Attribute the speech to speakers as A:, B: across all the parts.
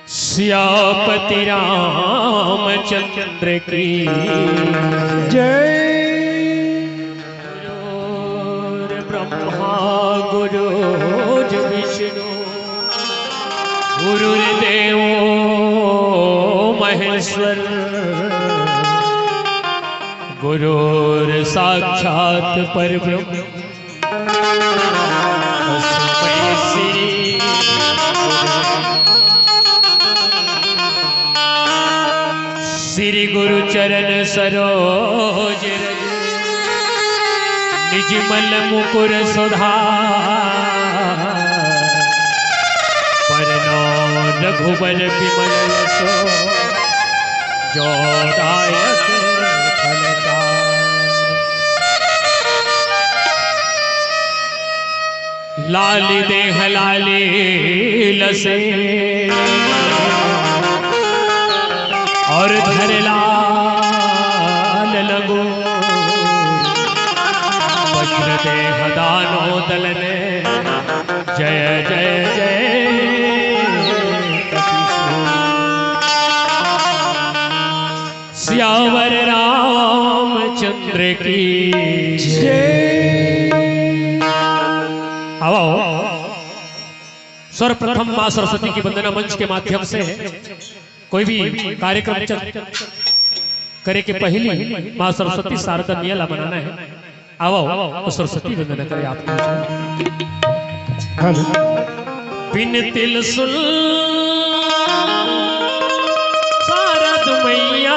A: सियापति रामचंद्र की
B: जय।
A: गुरुर् ब्रह्मा गुरुर् विष्णु गुरुर्देवो महेश्वर गुरुर् साक्षात् परब्रह्म तस्मै श्री श्री गुरु चरण सरोज रज निजमल मुकुर सुधार परनो रघुबर विमल यशो जो दायक फलदार। लाली देह लाली लसे और धर लाल लगो वज्र देह दानो दलने जय जय जय सियावर रामचंद्र की
B: जय।
A: आओ सर्वप्रथम मां सरस्वती की वंदना मंच के माध्यम से कोई भी कार्यक्रम करे के पहली मां सरस्वती शारदा नियला बनाना है। आओ तो सरस्वती वंदना करे आप बिन तिल सुन शारद मैया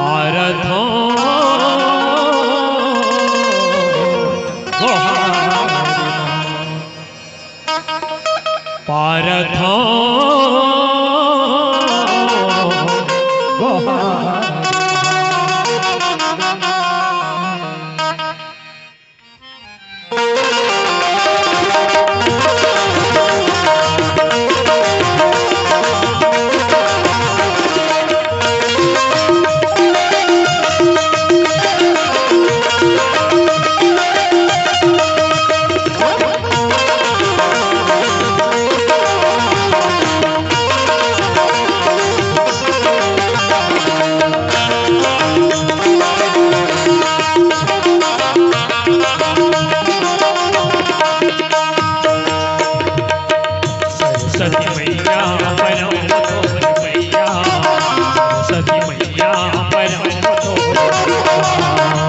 A: आराधो पारथो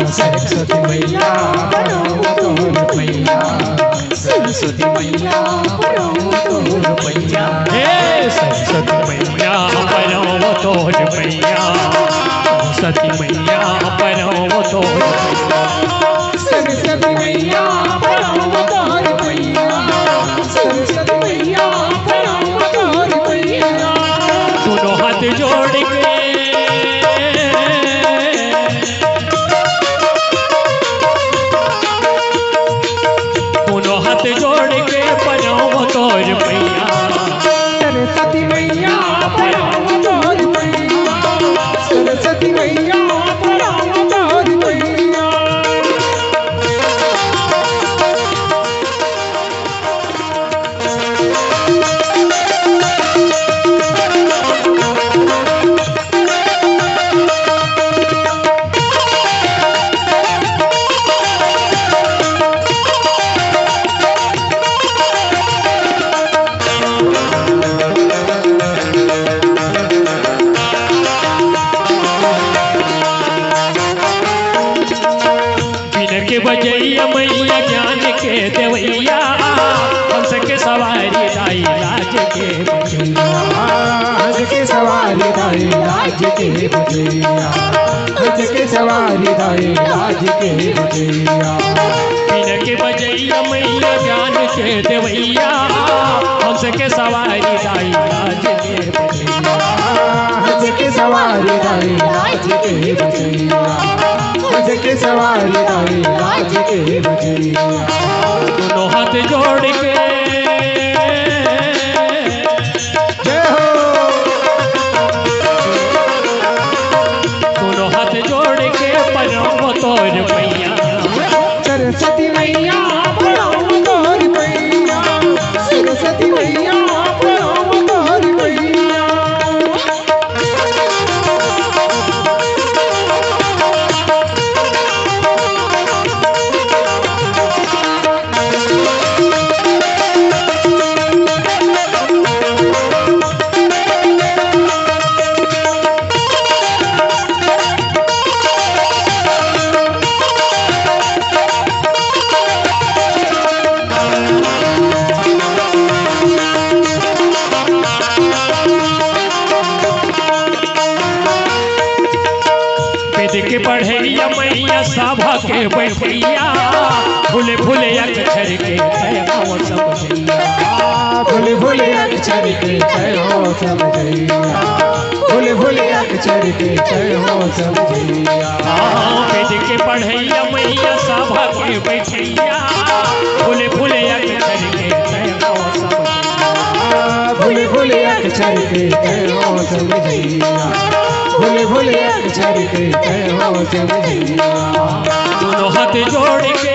B: सरस्वती मैया सरस्वती मैया
A: हे सरस्वती मैया परो तोर मैया सरस्वती मैया परो तोर
B: सरस्वती मैया सरस्वती मैया
A: दोनों हाथ जोड़ के जोड़ के परो तोर मैया
B: सरस्वती मैया सरस्वती मैया
A: के बजैया मैया ज्ञान के देवैया हंस के सवारी दाई लाज के बजैया
B: हंस के सवारी दाई लाज के बजैया हंस के सवारी दाई लाज के बजैया
A: बिन के बजैया मैया ज्ञान के देवैया हंस के सवारी दाई लाज के बजैया
B: हंस के सवारी दाई लाज के बजैया हंस के सवारी दाई लाज के बजैया
A: दोनों हाथ जोड़ के
B: जय हो
A: दोनों हाथ जोड़ के परो तोर मैया
B: सरस्वती मैया तोर मैया
A: के बैठैया भूले भूले अक्षर के तय हो समझैया
B: भूले भूले अक्षर के तय हो समझैया भूले भूले अक्षर के तय हो समझैया
A: वेद के पढ़ैया मैया सभा के बैठैया भूले भूले अक्षर के तय हो समझैया
B: भूले भूले अक्षर के तय हो समझैया भूले भूले अक्षर के तय हो समझैया
A: दोनों हाथ जोड़ के